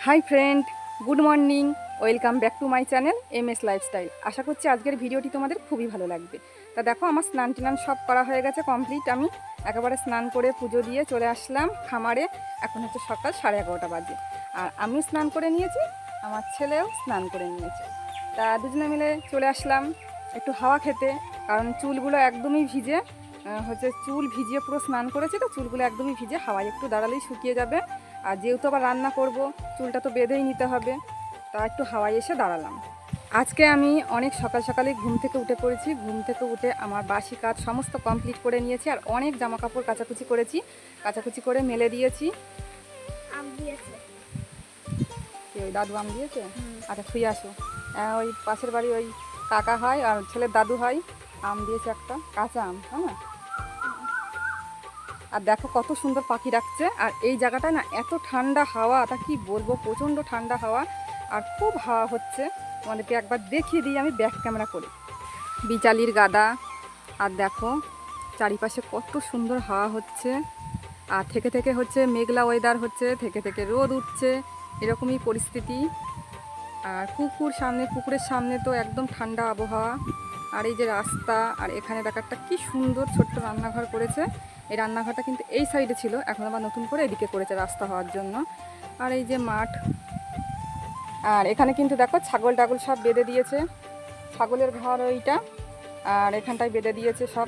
High friend, good morning, welcome back to my channel MS lifestyle. আশা করছি আজকের ভিডিওটি তোমাদের খুবই ভালো লাগবে। তা দেখো, আমার স্নান টান সব করা হয়ে গেছে, কমপ্লিট। আমি একেবারে স্নান করে পুজো দিয়ে চলে আসলাম খামারে। এখন হচ্ছে সকাল 11:30 বাজে, আর আমিও স্নান করে নিয়েছি, আমার ছেলেও স্নান করে নিয়েছে। তা দুজনে মিলে চলে আসলাম একটু হাওয়া খেতে, কারণ চুলগুলো একদমই ভিজে, চুল ভিজিয়ে পুরো স্নান করেছি, তো চুলগুলো একদমই ভিজে, হাওয়ায় একটু দাঁড়ালেই শুকিয়ে যাবে। আর যেহেতু আবার রান্না করব, চুলটা তো বেঁধেই নিতে হবে, তা একটু হাওয়ায় এসে দাঁড়ালাম। আজকে আমি অনেক সকাল সকালে ঘুম থেকে উঠে পড়েছি। ঘুম থেকে উঠে আমার বাসি কাজ সমস্ত কমপ্লিট করে নিয়েছি, আর অনেক জামা কাপড় কাচাকুচি করেছি, কাচাকুচি করে মেলে দিয়েছি। আম দিয়েছে, ওই দাদু আম দিয়েছে। আচ্ছা, শুয়ে আসো। ওই পাশের বাড়ি ওই কাকা হয় আর ছেলের দাদু হয়, আম দিয়েছে একটা কাঁচা আম, হ্যাঁ। আর দেখো কত সুন্দর পাখি ডাকছে, আর এই জায়গাটায় না এত ঠান্ডা হাওয়া, তা কি বলবো, প্রচণ্ড ঠান্ডা হাওয়া, আর খুব হাওয়া হচ্ছে। তোমাদেরকে একবার দেখিয়ে দিই আমি ব্যাক ক্যামেরা করে। বিচালির গাদা, আর দেখো চারিপাশে কত সুন্দর হাওয়া হচ্ছে, আর থেকে থেকে হচ্ছে মেঘলা ওয়েদার হচ্ছে, থেকে থেকে রোদ উঠছে, এরকমই পরিস্থিতি। আর পুকুরের সামনে তো একদম ঠান্ডা আবহাওয়া। আর এই যে রাস্তা, আর এখানে দেখো একটা কি সুন্দর ছোট্ট রান্নাঘর করেছে। এই রান্নাঘরটা কিন্তু এই সাইডে ছিল, এখন আবার নতুন করে এদিকে করেছে রাস্তা হওয়ার জন্য। আর এই যে মাঠ, আর এখানে কিন্তু দেখো ছাগল টাগল সব বেঁধে দিয়েছে, ছাগলের ঘর ওইটা, আর এখানটায় বেঁধে দিয়েছে সব।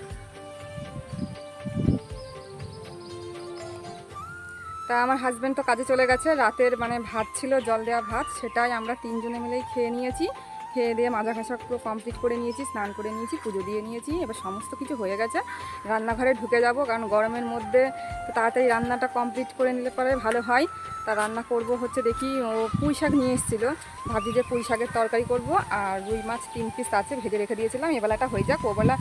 তা আমার হাজব্যান্ড তো কাজে চলে গেছে, রাতের ভাত ছিল, জল দেওয়া ভাত, সেটাই আমরা তিনজনে মিলেই খেয়ে নিয়েছি। খেয়ে দিয়ে মাজা ঘাসা পুরো কমপ্লিট করে নিয়েছি, স্নান করে নিয়েছি, পুজো দিয়ে নিয়েছি, এবার সমস্ত কিছু হয়ে গেছে। রান্নাঘরে ঢুকে যাব, কারণ গরমের মধ্যে তো তাড়াতাড়ি রান্নাটা কমপ্লিট করে নিলে পরে ভালো হয়। তা রান্না করব হচ্ছে, দেখি ও পুঁই শাক নিয়ে এসেছিলো, ভাবছি যে পুঁই শাকের তরকারি করব, আর রুই মাছ 3 পিস আছে, ভেজে রেখে দিয়েছিলাম, এবেলাটা হয়ে যাক, ওবেলা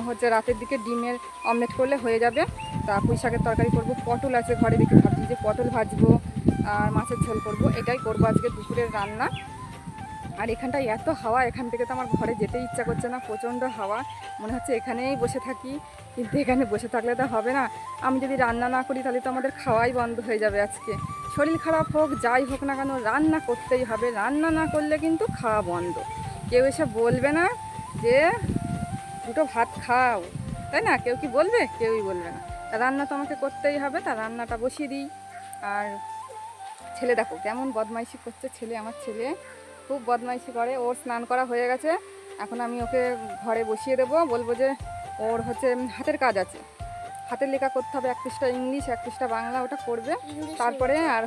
হচ্ছে রাতের দিকে ডিমের অমলেট করলে হয়ে যাবে। তা পুঁই শাকের তরকারি করব, পটল আছে ঘরে, দেখি ভাবছি যে পটল ভাজবো আর মাছের ঝোল করব, এটাই করবো আজকে দুপুরের রান্না। আর এখানটায় এত হাওয়া, এখান থেকে তো আমার ঘরে যেতে ইচ্ছা করছে না, প্রচণ্ড হাওয়া, মনে হচ্ছে এখানেই বসে থাকি, কিন্তু এখানে বসে থাকলে তো হবে না। আমি যদি রান্না না করি তাহলে তো আমাদের খাওয়াই বন্ধ হয়ে যাবে আজকে। শরীর খারাপ হোক, যাই হোক না কেন, রান্না করতেই হবে, রান্না না করলে কিন্তু খাওয়া বন্ধ। কেউ এসে বলবে না যে দুটো ভাত খাও, তাই না? কেউ কি বলবে? কেউই বলবে না। তা রান্না তো আমাকে করতেই হবে, তা রান্নাটা বসিয়ে দিই। আর ছেলে দেখো কেমন বদমাইশি করছে, আমার ছেলে খুব বদমাইশি করে। ওর স্নান করা হয়ে গেছে, এখন আমি ওকে ঘরে বসিয়ে দেবো, বলবো যে ওর হচ্ছে হাতের কাজ আছে, হাতের লেখা করতে হবে, 1 পৃষ্ঠা ইংলিশ 1 পৃষ্ঠা বাংলা, ওটা করবে। তারপরে আর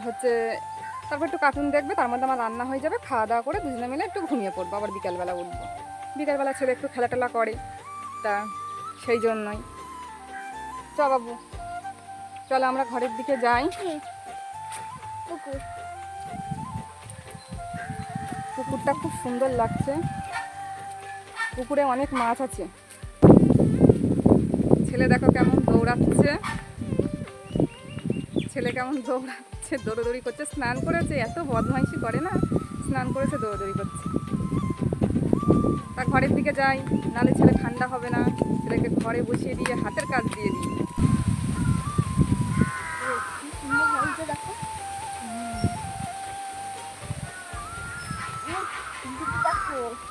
তারপর একটু কার্টুন দেখবে, তার মধ্যে আমার রান্না হয়ে যাবে, খাওয়া দাওয়া করে দুজনে মিলে একটু ঘুমিয়ে পড়বো, আবার বিকালবেলা উঠবো। বিকালবেলা ছেলে একটু খেলাটেলা করে, তা সেই জন্যই। চ বাবু, চলো আমরা ঘরের দিকে যাই। পুকুরটা খুব সুন্দর লাগছে, পুকুরে অনেক মাছ আছে। ছেলে দেখো কেমন দৌড়াচ্ছে, দৌড়াদৌড়ি করছে, স্নান করেছে, এত বদমাইশি করে না, স্নান করেছে দৌড়াদৌড়ি করছে। তা ঘরের দিকে যাই, নাহলে ছেলে ঠান্ডা হবে না, ছেলেকে ঘরে বসিয়ে দিয়ে হাতের কাজ দিয়ে দিই।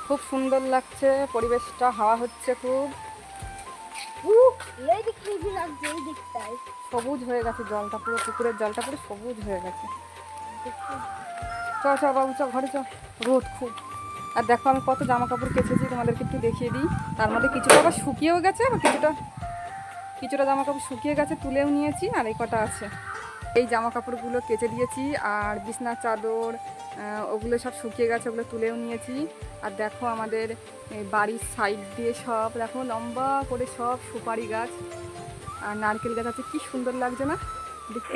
খুব সুন্দর লাগছে পরিবেশটা, হাওয়া হচ্ছে খুব, সবুজ হয়ে গেছে জলটা, পুরো পুকুরের জলটা পুরো সবুজ হয়ে গেছে। চ চ বাবু, চ ঘরে চ, রোদ খুব। আর দেখো আমি কত জামা কাপড় কেচেছি, তোমাদেরকে একটু দেখিয়ে দিই। তার মধ্যে কিছুটা আবার শুকিয়েও গেছে, আবার কিছুটা জামা কাপড় শুকিয়ে গেছে, তুলেও নিয়েছি, আর এই কটা আছে। এই জামা কাপড়গুলো কেচে দিয়েছি, আর বিছনার চাদর ওগুলো সব শুকিয়ে গেছে, ওগুলো তুলেও নিয়েছি। আর দেখো আমাদের বাড়ির সাইড দিয়ে সব দেখো লম্বা করে সব সুপারি গাছ আর নারকেল গাছ আছে, কি সুন্দর লাগছে না।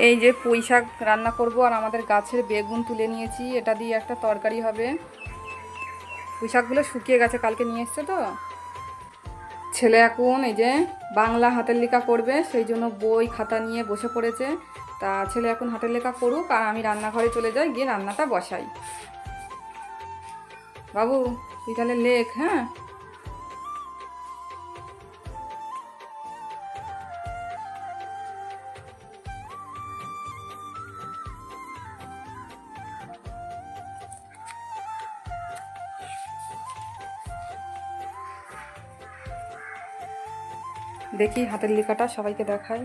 এই যে পুঁই শাক রান্না করব, আর আমাদের গাছের বেগুন তুলে নিয়েছি, এটা দিয়ে একটা তরকারি হবে। পুঁই শাকগুলো শুকিয়ে গেছে, কালকে নিয়ে এসছে তো। ছেলে এখন এই যে বাংলা হাতের লেখা করবে, সেই জন্য বই খাতা নিয়ে বসে পড়েছে। তা ছেলে এখন হাতের লেখা করুক, আর আমি রান্নাঘরে চলে যাই, গিয়ে রান্নাটা বসাই। বাবু তুই তাহলে লেখ, হ্যাঁ। দেখি হাতের লেখাটা সবাইকে দেখাই।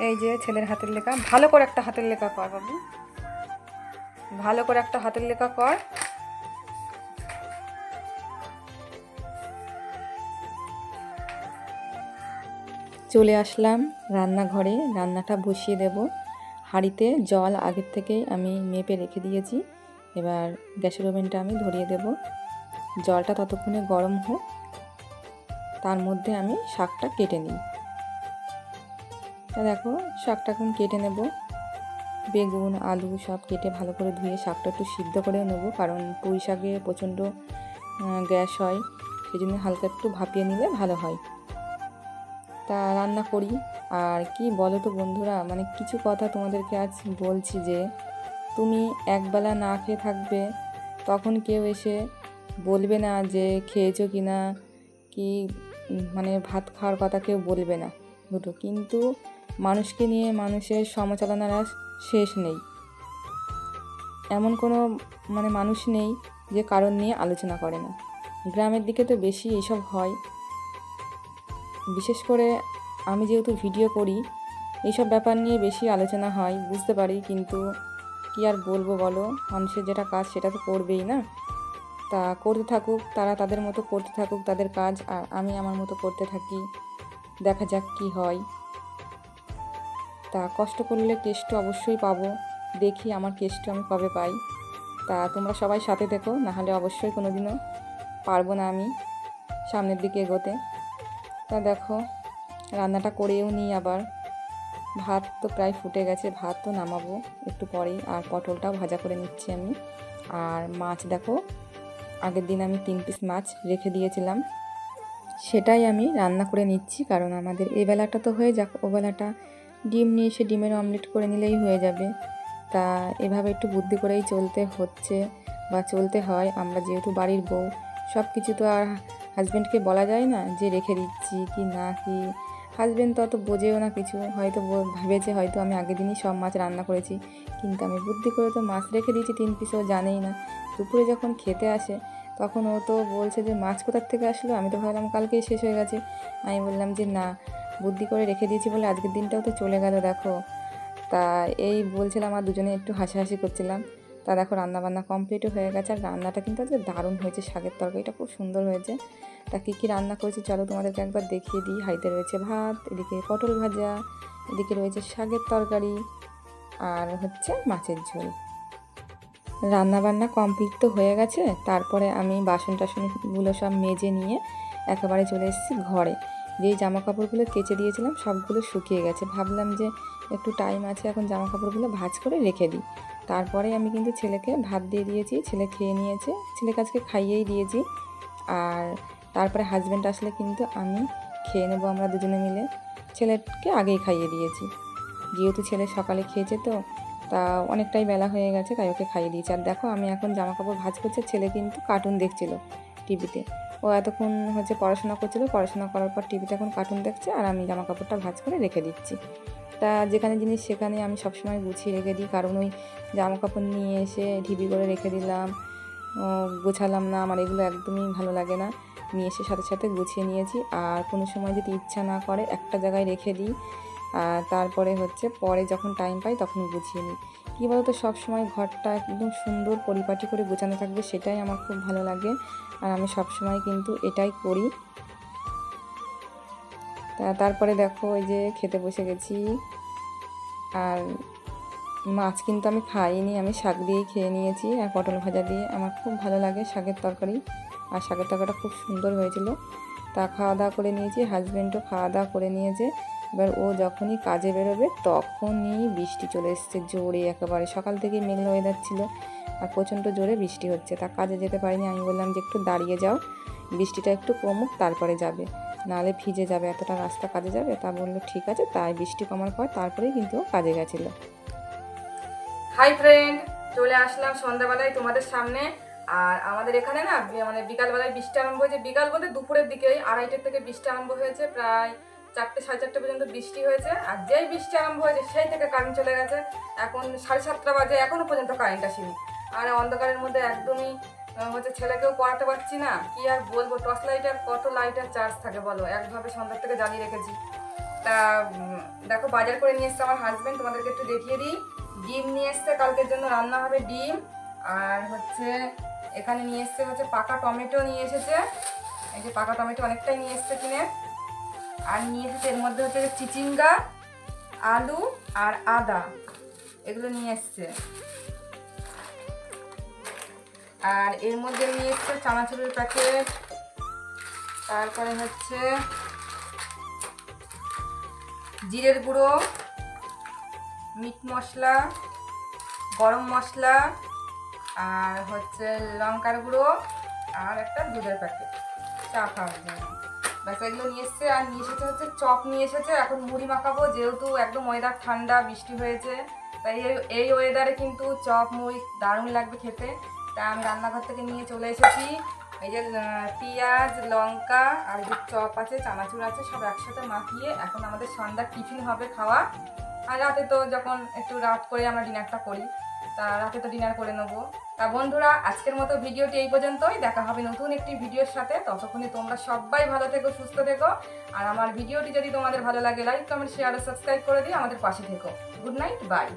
এই যে ছেলের হাতের লেখা, ভালো করে একটা হাতের লেখা কর বাবু, ভালো করে একটা হাতের লেখা কর। চলে আসলাম রান্নাঘরে, রান্নাটা বসিয়ে দেব। হাঁড়িতে জল আগের থেকেই আমি মেপে রেখে দিয়েছি। এবার গ্যাসের ওভেনটা আমি ধরিয়ে দেব। জলটা ততক্ষণে গরম হোক, তার মধ্যে আমি শাকটা কেটে নিই। তা দেখো শাকটা এখন কেটে নেব। বেগুন আলু সব কেটে ভালো করে ধুয়ে শাকটা একটু সিদ্ধ করেও নেব, কারণ পুঁই শাকে প্রচণ্ড গ্যাস হয়, সেই জন্য হালকা একটু ভাপিয়ে নিলে ভালো হয়। তা রান্না করি। আর কি বলো তো বন্ধুরা, মানে কিছু কথা তোমাদেরকে আজ বলছি যে তুমি একবেলা না খেয়ে থাকবে, তখন কেউ এসে বলবে না যে খেয়েছো কি না, কি মানে ভাত খাওয়ার কথা কেউ বলবে না দুটো, কিন্তু মানুষকে নিয়ে মানুষের সমালোচনার শেষ নেই। এমন কোনো মানে মানুষ নেই যে কারণ নিয়ে আলোচনা করে না। গ্রামের দিকে তো বেশি এইসব হয়। বিশেষ করে আমি যেহেতু ভিডিও করি, এইসব ব্যাপার নিয়ে বেশি আলোচনা হয়, বুঝতে পারি, কিন্তু কি আর বলবো বলো, মানুষের যেটা কাজ সেটা তো করবেই না। তা করতে থাকুক, তারা তাদের মতো করতে থাকুক তাদের কাজ, আর আমি আমার মতো করতে থাকি, দেখা যাক কি হয়। তা কষ্ট করলে কেষ্ট অবশ্যই পাবো, দেখি আমার কেষ্ট আমি কবে পাই। তা তোমরা সবাই সাথে থেকো, নাহলে অবশ্যই কোনো দিনও পারবো না আমি সামনের দিকে এগোতে। তা দেখো রান্নাটা করেও নিই আবার। ভাত তো প্রায় ফুটে গেছে, ভাত তো নামাবো একটু পরেই। আর পটলটাও ভাজা করে নিচ্ছি আমি। আর মাছ দেখো, আগের দিন আমি 3 পিস মাছ রেখে দিয়েছিলাম, সেটাই আমি রান্না করে নিচ্ছি। কারণ আমাদের এই বেলাটা তো হয়ে যাক, ও বেলাটা ডিম নিয়ে এসে ডিমের অমলেট করে নিলেই হয়ে যাবে। তা এভাবে একটু বুদ্ধি করেই চলতে হচ্ছে বা চলতে হয়। আমরা যেহেতু বাড়ির বউ, সব কিছু তো আর হাজব্যান্ডকে বলা যায় না যে রেখে দিচ্ছি কি না কি। হাজব্যান্ড তো অত বোঝেও না কিছু, হয়তো ভেবেছে হয়তো আমি আগের দিনই সব মাছ রান্না করেছি, কিন্তু আমি বুদ্ধি করে তো মাছ রেখে দিয়েছি 3 পিস, ও জানেই না। দুপুরে যখন খেতে আসে তখন ও তো বলছে যে মাছ কোথার থেকে আসলো, আমি তো ভাবলাম কালকেই শেষ হয়ে গেছে। আমি বললাম যে না, বুদ্ধি করে রেখে দিয়েছি বলে আজকের দিনটাও তো চলে গেল দেখো। তা এই বলছিলাম, আর দুজনে একটু হাসাহাসি করছিলাম। তা দেখো রান্নাবান্না কমপ্লিটও হয়ে গেছে, আর রান্নাটা কিন্তু আজকে দারুণ হয়েছে, শাকের তরকারিটা খুব সুন্দর হয়েছে। তা কী কী রান্না করেছি চলো তোমাদেরকে একবার দেখিয়ে দিই। হাঁড়িতে রয়েছে ভাত, এদিকে পটল ভাজা, এদিকে রয়েছে শাকের তরকারি, আর হচ্ছে মাছের ঝোল। রান্নাবান্না কমপ্লিট তো হয়ে গেছে, তারপরে আমি বাসন টাসনগুলো সব মেজে নিয়ে একেবারে চলে এসেছি ঘরে। যেই জামা কাপড়গুলো কেচে দিয়েছিলাম সবগুলো শুকিয়ে গেছে, ভাবলাম যে একটু টাইম আছে, এখন জামা কাপড়গুলো ভাঁজ করে রেখে দিই। তারপরে আমি কিন্তু ছেলেকে ভাত দিয়ে দিয়েছি, ছেলে খেয়ে নিয়েছে, ছেলেকে আজকে খাইয়েই দিয়েছি। আর তারপরে হাজব্যান্ড আসলে কিন্তু আমি খেয়ে নেবো আমরা দুজনে মিলে। ছেলেকে আগেই খাইয়ে দিয়েছি, যেহেতু ছেলে সকালে খেয়েছে তো, তা অনেকটাই বেলা হয়ে গেছে, তাই ওকে খাইয়ে দিয়েছি। আর দেখো আমি এখন জামা কাপড় ভাঁজ করছি, ছেলে কিন্তু কার্টুন দেখছিল টিভিতে। ও এতক্ষণ হচ্ছে পড়াশোনা করছিল, পড়াশোনা করার পর টিভিতে এখন কার্টুন দেখছে, আর আমি জামা কাপড়টা ভাঁজ করে রেখে দিচ্ছি। তা যেখানে জিনিস সেখানে আমি সবসময় গুছিয়ে রেখে দিই, কারণ ওই জামা কাপড় নিয়ে এসে ঢিবি করে রেখে দিলাম, গোছালাম না, আমার এগুলো একদমই ভালো লাগে না। নিয়ে এসে সাথে সাথে গুছিয়ে নিয়েছি। আর কোনো সময় যদি ইচ্ছা না করে একটা জায়গায় রেখে দিই, আর তারপরে হচ্ছে পরে যখন টাইম পাই তখন গুছিয়ে নিই। কী বলতো, সবসময় ঘরটা একদম সুন্দর পরিপাটি করে গোছানো থাকবে, সেটাই আমার খুব ভালো লাগে, আর আমি সবসময় কিন্তু এটাই করি। তারপরে দেখো ওই যে খেতে বসে গেছি। আর মাছ কিন্তু আমি খাইনি, আমি শাক দিয়েই খেয়ে নিয়েছি, আর পটল ভাজা দিয়ে। আমার খুব ভালো লাগে শাকের তরকারি, আর শাকের তরকারিটা খুব সুন্দর হয়েছিল। তা খাওয়া দাওয়া করে নিয়েছি, হাজব্যান্ডও খাওয়া দাওয়া করে নিয়েছে। এবার ও যখনই কাজে বেরোবে তখনই বৃষ্টি চলে এসেছে জোরে, একেবারে সকাল থেকেই মেঘলা ওয়েদার ছিল, আর প্রচণ্ড জোরে বৃষ্টি হচ্ছে। তা কাজে যেতে পারিনি, আমি বললাম যে একটু দাঁড়িয়ে যাও, বৃষ্টিটা একটু কমুক তারপরে যাবে, নাহলে ভিজে যাবে, এতটা রাস্তা কাজে যাবে। তা বললো ঠিক আছে, তাই বৃষ্টি কমার পর তারপরেই কিন্তু কাজে গেছিলো। হাই ফ্রেন্ড, চলে আসলাম সন্ধ্যাবেলায় তোমাদের সামনে। আর আমাদের এখানে না মানে বিকালবেলায় বৃষ্টি আরম্ভ হয়েছে, বিকাল বলতে দুপুরের দিকেই 2:30 থেকে বৃষ্টি আরম্ভ হয়েছে, প্রায় 4টে 4:30 পর্যন্ত বৃষ্টি হয়েছে। আর যেই বৃষ্টি আরম্ভ হয়েছে সেই থেকে কারেন্ট চলে গেছে, এখন 7:30 বাজে, এখনো পর্যন্ত কারেন্ট আসেনি। আর অন্ধকারের মধ্যে একদমই হচ্ছে ছেলেকেও পড়াতে পারছি না, কি আর বলবো, টর্চ লাইটার কত লাইটার চার্জ থাকে বলো, একভাবে সন্ধ্যার থেকে জ্বালিয়ে রেখেছি। তা দেখো বাজার করে নিয়ে এসছে আমার হাজবেন্ড, তোমাদেরকে একটু দেখিয়ে দিই। ডিম নিয়ে এসছে, কালকের জন্য রান্না হবে ডিম। আর হচ্ছে এখানে নিয়ে এসছে হচ্ছে পাকা টমেটো নিয়ে এসেছে, এই যে পাকা টমেটো অনেকটাই নিয়ে এসছে কিনে। আর নিয়ে এসেছে এর মধ্যে হচ্ছে চিচিঙ্গা, আলু আর আদা, এগুলো নিয়ে এসছে। আর এর মধ্যে নিয়ে এসছে চানাচুরের প্যাকেট, তারপরে হচ্ছে জিরের গুঁড়ো, মিট মশলা, গরম মশলা, আর হচ্ছে লঙ্কার গুঁড়ো, আর একটা দুধের প্যাকেট চা খাওয়ার জন্য। ব্যাস এগুলো নিয়ে এসছে। আর নিয়ে এসেছে হচ্ছে চপ নিয়ে এসেছে, এখন মুড়ি মাখাবো, যেহেতু একদম ওয়েদার ঠান্ডা, বৃষ্টি হয়েছে, তাই এই ওয়েদারে কিন্তু চপ মুড়ি দারুণ লাগবে খেতে। তা আমি রান্নাঘর থেকে নিয়ে চলে এসেছি। এই যে পেঁয়াজ, লঙ্কা আর এই যে চপ আছে, চানাচুর আছে, সব একসাথে মাখিয়ে এখন আমাদের সন্ধ্যার টিফিন হবে খাওয়া। আর রাতে তো যখন একটু রাত করে আমরা ডিনারটা করি, তা রাতে তো ডিনার করে নেবো। তা বন্ধুরা, আজকের মতো ভিডিওটি এই পর্যন্তই, দেখা হবে নতুন একটি ভিডিওর সাথে। ততক্ষণে তোমরা সবাই ভালো থেকো, সুস্থ থেকো। আর আমার ভিডিওটি যদি তোমাদের ভালো লাগে, লাইক, কমেন্ট, শেয়ার ও সাবস্ক্রাইব করে দিয়ে আমাদের পাশে থেকো। Good night, by.